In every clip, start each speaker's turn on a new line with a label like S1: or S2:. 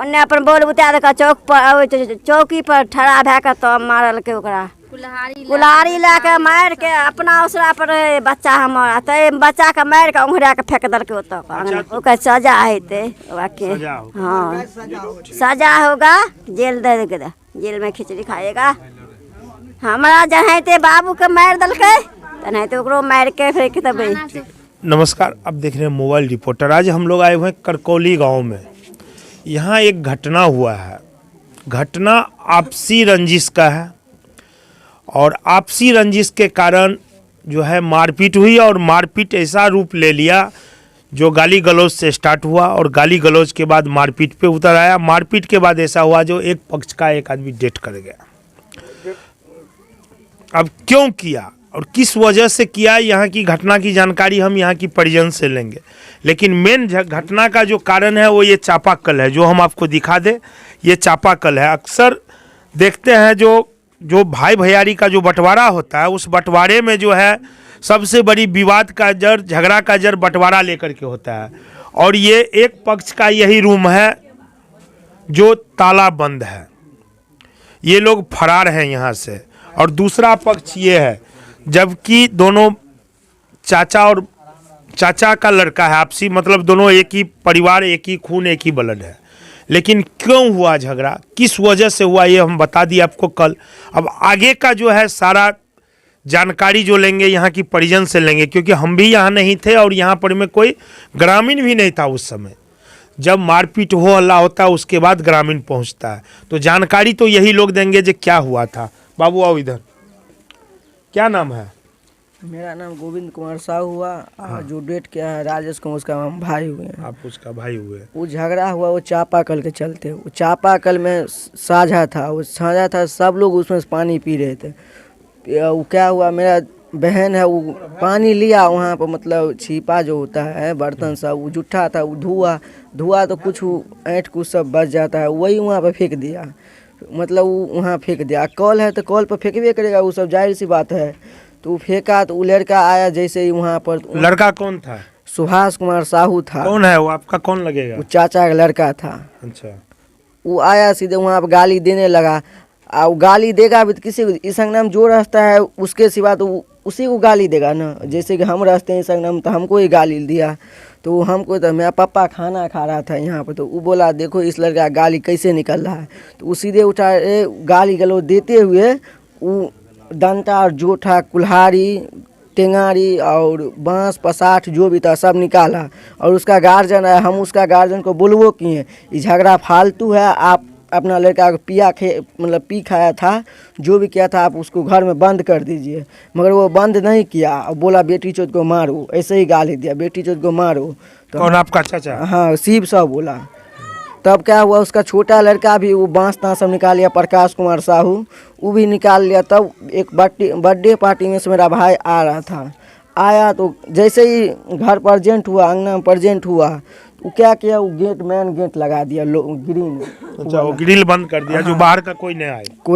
S1: उन्ने अपन बोल बुता दे चौकी पर ठड़ा भए के तो मारल के ओकरा कुल्हाड़ी ला के मार के अपना उसरा पर बच्चा हमारा तो बच्चा के मार के उंघरा के फेंक दल के ओकर सजा हेते हाँ सजा होगा जेल दे के जेल में खिचड़ी खाएगा। हमारा जहाँ बाबू के मार दल के तनाते ओकरो मार के फेंक देबै।
S2: नमस्कार, अब देख रहे हैं मोबाइल रिपोर्टर। आज हम लोग आए हुए हैं करकौली गांव में। यहाँ एक घटना हुआ है। घटना आपसी रंजिश का है और आपसी रंजिश के कारण जो है मारपीट हुई और मारपीट ऐसा रूप ले लिया जो गाली गलौज से स्टार्ट हुआ और गाली गलौज के बाद मारपीट पे उतर आया। मारपीट के बाद ऐसा हुआ जो एक पक्ष का एक आदमी डेथ कर गया। अब क्यों किया और किस वजह से किया, यहाँ की घटना की जानकारी हम यहाँ की परिजन से लेंगे। लेकिन मेन घटना का जो कारण है वो ये चापाकल है जो हम आपको दिखा दें। ये चापाकल है। अक्सर देखते हैं जो भाई भैयारी का जो बंटवारा होता है उस बंटवारे में जो है सबसे बड़ी विवाद का जड़, झगड़ा का जड़ बंटवारा लेकर के होता है। और ये एक पक्ष का यही रूम है जो ताला बंद है, ये लोग फरार हैं यहाँ से। और दूसरा पक्ष ये है जबकि दोनों चाचा का लड़का है, आपसी मतलब दोनों एक ही परिवार, एक ही खून, एक ही ब्लड है। लेकिन क्यों हुआ झगड़ा, किस वजह से हुआ, ये हम बता दिए आपको कल। अब आगे का जो है सारा जानकारी जो लेंगे यहाँ की परिजन से लेंगे, क्योंकि हम भी यहाँ नहीं थे और यहाँ पर में कोई ग्रामीण भी नहीं था उस समय। जब मारपीट हो हल्ला होता है उसके बाद ग्रामीण पहुँचता है, तो जानकारी तो यही लोग देंगे जो क्या हुआ था। बाबू आओ इधर, क्या नाम है?
S3: मेरा नाम गोविंद कुमार साहू हुआ। हाँ। जो डेट क्या है राजेश कुमार, उसका हम भाई हुए हैं।
S2: आप उसका भाई हुए?
S3: वो झगड़ा हुआ वो चापाकल के चलते। वो चापाकल में साझा था, वो साझा था, सब लोग उसमें से पानी पी रहे थे। वो क्या हुआ, मेरा बहन है वो पानी लिया वहाँ पर, मतलब छीपा जो होता है बर्तन सब, वो जूठा था, वो धुआ तो कुछ ऐंठ कुछ सब बच जाता है, वही वहाँ पर फेंक दिया। मतलब वो वहाँ फेंक दिया। कॉल है तो कॉल पर फेंकबे करेगा, वो सब जाहिर सी बात है। तो फेंका तो वो लड़का आया जैसे ही वहाँ पर।
S2: लड़का कौन था?
S3: सुभाष कुमार साहू था।
S2: कौन है वो? आपका कौन लगेगा?
S3: वो चाचा का लड़का था।
S2: अच्छा।
S3: वो आया सीधे वहाँ पर गाली देने लगा। वो गाली देगा भी तो किसी को, इस नाम जो रहता है उसके सिवा तो उसी को गाली देगा ना। जैसे कि हम रहते हैं इस नाम, तो हमको ही गाली दिया। तो हमको तो मेरा पापा खाना खा रहा था यहाँ पर, तो वो बोला देखो इस लड़का गाली कैसे निकल रहा है। तो वो सीधे उठा गाली गलौज देते हुए वो डंटा और जोठा, कुल्हाड़ी, टेंगारी और बांस पसाठ जो भी था सब निकाला। और उसका गार्जियन है, हम उसका गार्जियन को बोलवो किए ये झगड़ा फालतू है, आप अपना लड़का को मतलब पी खाया था, जो भी किया था आप उसको घर में बंद कर दीजिए। मगर वो बंद नहीं किया और बोला बेटी चोद को मारो, ऐसे ही गाली दिया बेटी चोद को मारो। तो
S2: कौन आपका चाचा?
S3: हाँ, शिव साहब बोला। तब क्या हुआ, उसका छोटा लड़का भी वो बांस तांस सब निकाल लिया, प्रकाश कुमार साहू वो भी निकाल लिया। तब एक बर्थडे पार्टी में से मेरा भाई आ रहा था, आया तो जैसे ही घर प्रेजेंट हुआ, अंगना में प्रेजेंट हुआ, वो क्या किया, वो मेन गेट लगा दिया ग्रीन।
S2: अच्छा, वो ग्रिल बंद कर दिया। हाँ। जो बाहर का कोई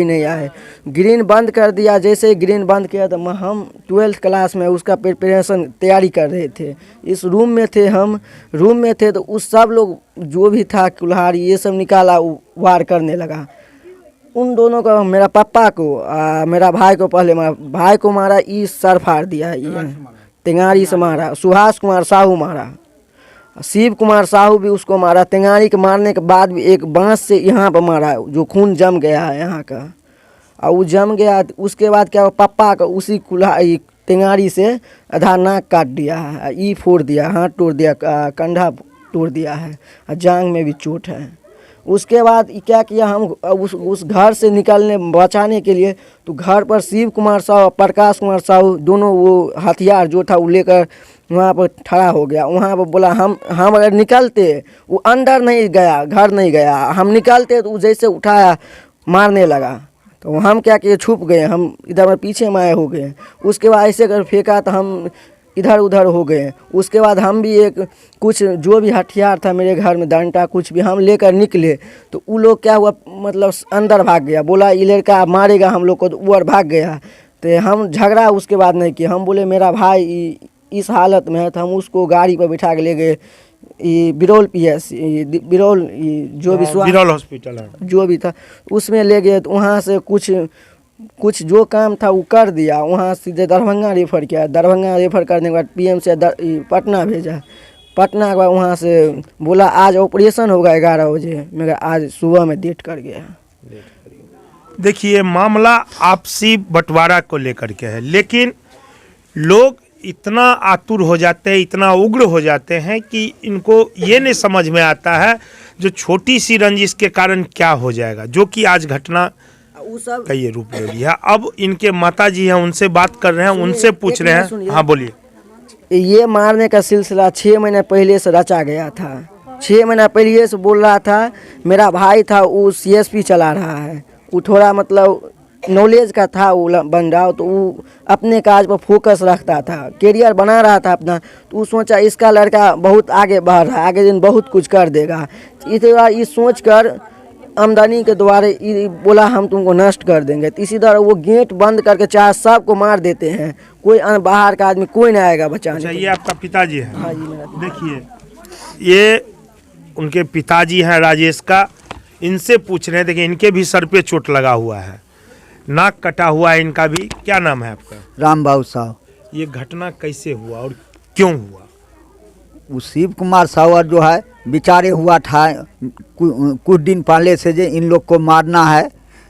S2: नहीं आए, ग्रीन बंद कर दिया। जैसे ही ग्रीन बंद किया तो हम 12th क्लास में उसका प्रिपरेशन तैयारी कर रहे थे। इस रूम में थे, हम रूम में थे, तो उस सब लोग जो भी था कुल्हाड़ी ये सब निकाला, वार करने लगा। उन दोनों को, मेरा पापा को मेरा भाई को, पहले मेरा भाई को मारा, ई सर फाड़ दिया, ये टेंगारी से मारा। सुभाष कुमार साहू मारा, शिव कुमार साहू भी उसको मारा। टेंगारी के मारने के बाद भी एक बांस से यहाँ पर मारा, जो खून जम गया है यहाँ का। और वो जम गया, उसके बाद क्या हुआ, पापा का उसी कुल्हाड़ी टेंगारी से आधा नाक काट दिया है, ई फोड़ दिया, हाथ तोड़ दिया, कंधा तोड़ दिया है, जांग में भी चोट है। उसके बाद क्या किया, हम उस घर से निकलने बचाने के लिए, तो घर पर शिव कुमार साहू, प्रकाश कुमार साहू दोनों वो हथियार जो था वो लेकर वहाँ पर खड़ा हो गया। वहाँ पर बोला हम अगर निकलते, वो अंदर नहीं गया, घर नहीं गया, हम निकलते तो वो जैसे उठाया मारने लगा। तो हम क्या किए, छुप गए, हम इधर पीछे में आए हो गए। उसके बाद ऐसे कर फेंका तो हम इधर उधर हो गए। उसके बाद हम भी एक कुछ जो भी हथियार था मेरे घर में, डंडा कुछ भी, हम लेकर निकले। तो वो लोग क्या हुआ, मतलब अंदर भाग गया, बोला ये लड़का मारेगा हम लोग को, तो वो भाग गया। तो हम झगड़ा उसके बाद नहीं किए। हम बोले मेरा भाई इस हालत में है, तो हम उसको गाड़ी पर बिठा के ले गए ये बिरौल PS बिरौल जो भी
S4: बिरौल हॉस्पिटल है,
S2: जो भी था उसमें ले गए। तो वहाँ से कुछ जो काम था वो कर दिया, वहाँ सीधे दरभंगा रेफ़र किया। दरभंगा रेफ़र करने के बाद PM से पटना भेजा। पटना के बाद वहाँ से बोला आज ऑपरेशन होगा 11 बजे, मगर आज सुबह में डेट कर गया।
S4: देखिए मामला आपसी बंटवारा को लेकर के है, लेकिन लोग इतना आतुर हो जाते हैं, इतना उग्र हो जाते हैं कि इनको ये नहीं समझ में आता है जो छोटी सी रंजिश के कारण क्या हो जाएगा, जो कि आज घटना का ये रूप ले लिया। अब इनके माताजी हैं, उनसे बात कर रहे हैं, उनसे पूछ रहे हैं। हाँ बोलिए।
S2: ये मारने का सिलसिला 6 महीने पहले से रचा गया था। 6 महीना पहले से बोल रहा था, मेरा भाई था वो CSP चला रहा है, वो थोड़ा मतलब नॉलेज का था वो बंदा, तो वो अपने काज पर फोकस रखता था, करियर बना रहा था अपना। तो वो सोचा इसका लड़का बहुत आगे बढ़ रहा है, आगे दिन बहुत कुछ कर देगा। इस सोच कर आमदनी के द्वारा बोला हम तुमको नष्ट कर देंगे। तो इसी तरह वो गेट बंद करके चाहे सबको मार देते हैं, कोई बाहर का आदमी कोई नहीं आएगा बचाने।
S4: अच्छा, ये आपका पिताजी है?
S2: हाँ जी मेरा।
S4: देखिए ये उनके पिताजी हैं राजेश का, इनसे पूछ रहे हैं। देखिए इनके भी सर पे चोट लगा हुआ है, नाक कटा हुआ है इनका भी। क्या नाम है आपका?
S5: राम बाबू साहब।
S4: ये घटना कैसे हुआ और क्यों हुआ?
S5: वो शिव कुमार सावर जो है बेचारे हुआ था कुछ दिन पहले से, जो इन लोग को मारना है,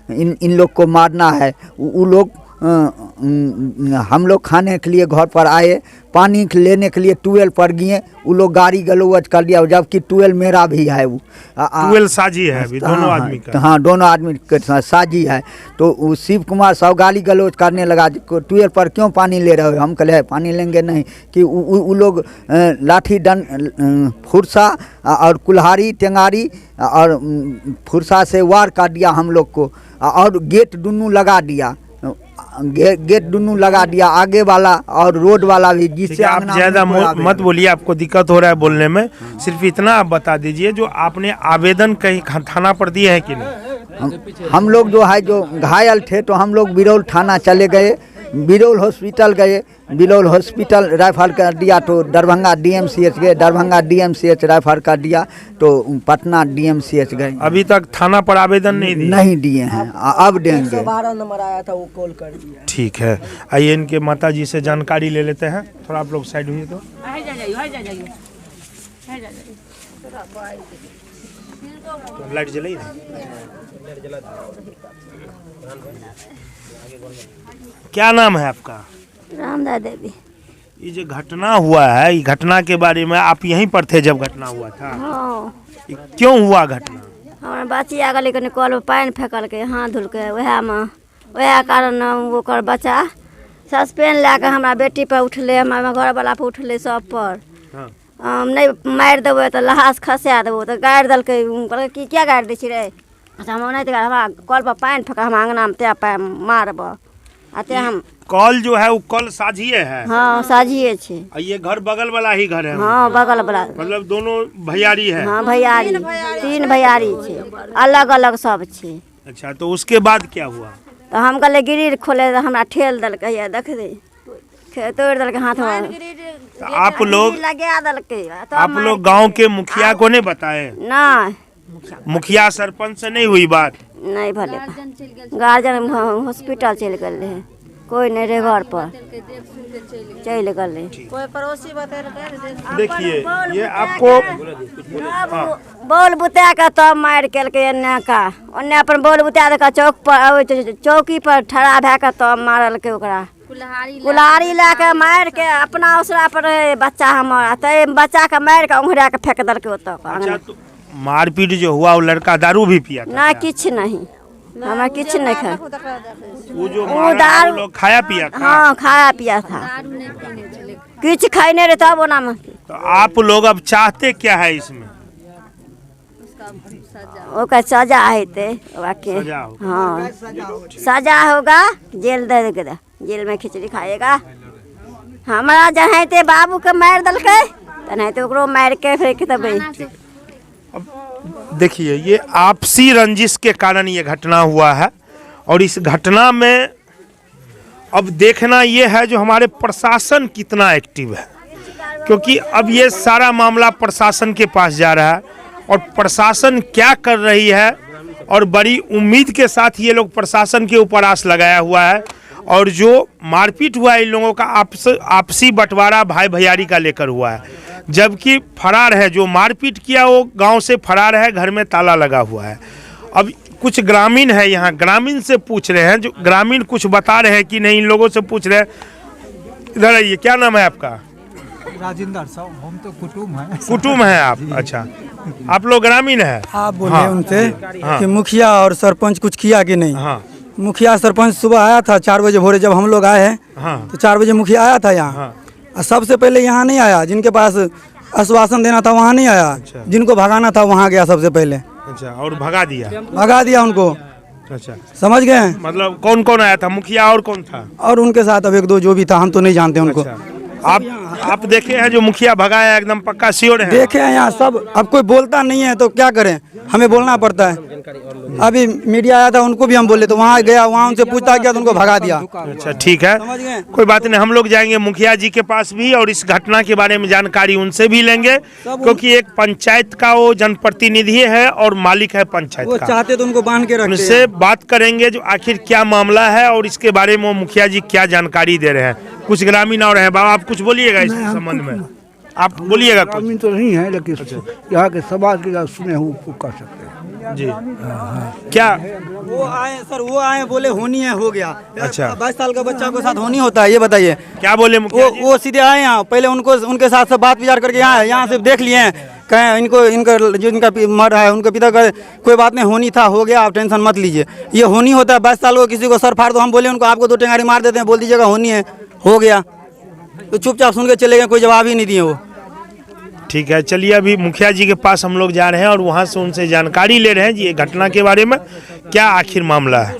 S5: इन लोग को मारना है। वो लोग हम लोग खाने के लिए घर पर आए, पानी लेने के लिए ट्यूबवेल पर गए, वो लोग गाड़ी गलौज कर दिया, जबकि ट्यूबवेल मेरा भी है। वो
S4: ट्यूबवेल साझी है अभी दोनों आदमी का।
S5: हाँ दोनों आदमी के साझी है। तो वो शिव कुमार साहब गाली गलौज करने लगा, ट्यूबवेल पर क्यों पानी ले रहे हो? हम कहे पानी लेंगे नहीं। कि वो लोग लाठी डंड फुरसा और कुल्हाड़ी टेंगारी और फुरसा से वार कर दिया हम लोग को, और गेट दोनों लगा दिया, गेट दोनों लगा दिया, आगे वाला और रोड वाला भी। जिससे
S4: आप ज्यादा मत बोलिए, आपको दिक्कत हो रहा है बोलने में। सिर्फ इतना आप बता दीजिए, जो आपने आवेदन कहीं थाना पर दिए हैं कि नहीं?
S5: हम लोग जो है जो घायल थे तो हम लोग बिरौल थाना चले गए, बिरौल हॉस्पिटल गए, बिरौल हॉस्पिटल रेफर कर दिया, तो दरभंगा DMCH गए, दरभंगा DMCH रेफर कर दिया, तो पटना DMCH गए।
S4: अभी तक थाना पर आवेदन नहीं
S5: दिए हैं, अब देंगे।
S2: 112 नंबर आया था, वो कॉल कर दिया।
S4: ठीक है, आइए इनके माताजी से जानकारी ले लेते हैं। थोड़ा आप लोग साइड हुई तो लाइट जलाई ना? क्या नाम है आपका?
S1: रामदा देवी।
S4: ये जो घटना हुआ है, ये घटना के बारे में आप यहीं पर थे जब घटना हुआ था?
S1: हाँ।
S4: क्यों हुआ घटना?
S1: हमारे बच्ची आ गई कल में पानी फेंकल के, हाथ धुल के, वह कारण ओकर बच्चा सस्पेंड ला के हमारा बेटी पर उठले, हमारे घर वाला पर उठले, सब पर।
S4: हाँ।
S1: नहीं मारि देवे तो लहास खसा देवो तो गाड़ि दलकै। कहलकै कि क्या गाड़ि दै छी रे? अच्छा हम नहीं, हमारा कल पर पानी फेंका, हम अंगना में ते मारब। अते हम
S4: कल जो है वो कल साझिए है?
S1: हाँ साझिए छे।
S4: ये घर बगल वाला ही घर है?
S1: हाँ बगल वाला,
S4: मतलब दोनों भैयारी है?
S1: हाँ भैयारी, 3 भैयारी छे, अलग अलग सब छे।
S4: अच्छा, तो उसके बाद क्या हुआ?
S1: तो हम कहले गिरिर खोले, तो हमरा ठेल दलकै, देख दे तोड़ दलकै हाथ में।
S4: तो आप लोग
S1: लगा दलकै।
S4: आप लोग गांव के मुखिया को नहीं बताए?
S1: नहीं,
S4: मुखिया सरपंच से नहीं हुई बात?
S1: नहीं भले गार्जियन हॉस्पिटल चल गए हैं, कोई नहीं रहे घर पर, चल गए। कोई पड़ोसी बता।
S4: देखिए ये आपको
S1: बोल बुता के तब मार के एने का ओन्ने अपन बोल बुता दे चौक पर, चौकी पर ठड़ा भए के तब मारल के ओकरा कुल्हाड़ी ला के मार के अपना उसरा पर बच्चा हमर, तो बच्चा के मार के उंघरा के फेंक दल के ओतऽ।
S4: अच्छा, तो मारपीट जो हुआ वो लड़का दारू भी पिया था?
S1: ना किछ नहीं, हमारा किछ नहीं खा।
S4: वो जो दारू लोग खाया पिया था?
S1: हाँ खाया पिया था, किछ खाई नहीं रहे तब ओना में।
S4: तो आप लोग अब चाहते क्या है इसमें?
S1: ओका सजा है, हाँ सजा होगा, जेल दे देगा, जेल में खिचड़ी खाएगा। हमारा जहाँ ते बाबू के मार दल के, नहीं तो ओकरो मार के फेंक देबै।
S4: अब देखिए ये आपसी रंजिश के कारण ये घटना हुआ है, और इस घटना में अब देखना ये है जो हमारे प्रशासन कितना एक्टिव है। क्योंकि अब ये सारा मामला प्रशासन के पास जा रहा है और प्रशासन क्या कर रही है, और बड़ी उम्मीद के साथ ये लोग प्रशासन के ऊपर आस लगाया हुआ है। और जो मारपीट हुआ है इन लोगों का आपसी बंटवारा भाई भैयारी का लेकर हुआ है, जबकि फरार है जो मारपीट किया वो गांव से फरार है, घर में ताला लगा हुआ है। अब कुछ ग्रामीण है यहाँ, ग्रामीण से पूछ रहे हैं, जो ग्रामीण कुछ बता रहे हैं कि नहीं, इन लोगों से पूछ रहे हैं। इधर आइए, क्या नाम है आपका?
S6: राजेंद्र साहब, हम तो
S4: कुटुम है आप? अच्छा, आप लोग ग्रामीण है?
S6: आप बोले उनसे कि मुखिया और सरपंच कुछ किया कि नहीं?
S4: हाँ।
S6: मुखिया सरपंच सुबह आया था 4 बजे भोरे, जब हम लोग आए हैं तो 4 बजे मुखिया आया था यहाँ। सबसे पहले यहाँ नहीं आया, जिनके पास आश्वासन देना था वहाँ नहीं आया, जिनको भगाना था वहाँ गया सबसे पहले।
S4: अच्छा, और भगा दिया
S6: उनको।
S4: अच्छा,
S6: समझ गए?
S4: मतलब कौन कौन आया था? मुखिया और कौन था?
S6: और उनके साथ अब 1-2 जो भी था, हम तो नहीं जानते उनको।
S4: अच्छा। आप देखे हैं जो मुखिया भगाया, एकदम पक्का श्योर है?
S6: देखे हैं यहाँ सब। अब कोई बोलता नहीं है तो क्या करें, हमें बोलना पड़ता है। अभी मीडिया आया था, उनको भी हम बोले तो वहाँ गया, वहाँ उनसे पूछता किया तो उनको भगा दिया।
S4: अच्छा, ठीक है, कोई बात नहीं, हम लोग जाएंगे मुखिया जी के पास भी और इस घटना के बारे में जानकारी उनसे भी लेंगे, क्योंकि एक पंचायत का वो जनप्रतिनिधि है और मालिक है पंचायत
S6: वो
S4: का।
S6: चाहते तो उनको बांध के रखते।
S4: उनसे बात करेंगे जो आखिर क्या मामला है और इसके बारे में मुखिया जी क्या जानकारी दे रहे हैं। कुछ ग्रामीण और हैं, बाबा आप कुछ बोलिएगा इस संबंध में, आप बोलिएगा।
S7: ग्रामीण तो नहीं है, लेकिन यहाँ के समाज के सुने हुए कर सकते हैं
S4: जी। क्या
S6: वो आए सर, वो आए बोले होनी है, हो गया।
S4: अच्छा।
S6: 22 साल का बच्चा के साथ होनी होता है, ये बताइए।
S4: क्या बोले मुखिया जी?
S6: वो सीधे आए यहाँ, पहले उनके साथ सब बात विचार करके यहाँ से देख लिए हैं, कहें इनका जो इनका मर है उनके पिता का कोई बात नहीं, होनी था, हो गया, आप टेंशन मत लीजिए। ये होनी होता है, 22 साल को किसी को सर फाड़ दो, हम बोले उनको आपको 2 टेंगारी मार देते हैं, बोल दीजिएगा होनी है, हो गया। तो चुपचाप सुन के चले गए, कोई जवाब ही नहीं दिए वो।
S4: ठीक है, चलिए अभी मुखिया जी के पास हम लोग जा रहे हैं और वहाँ से उनसे जानकारी ले रहे हैं जी ये घटना के बारे में, क्या आखिर मामला है।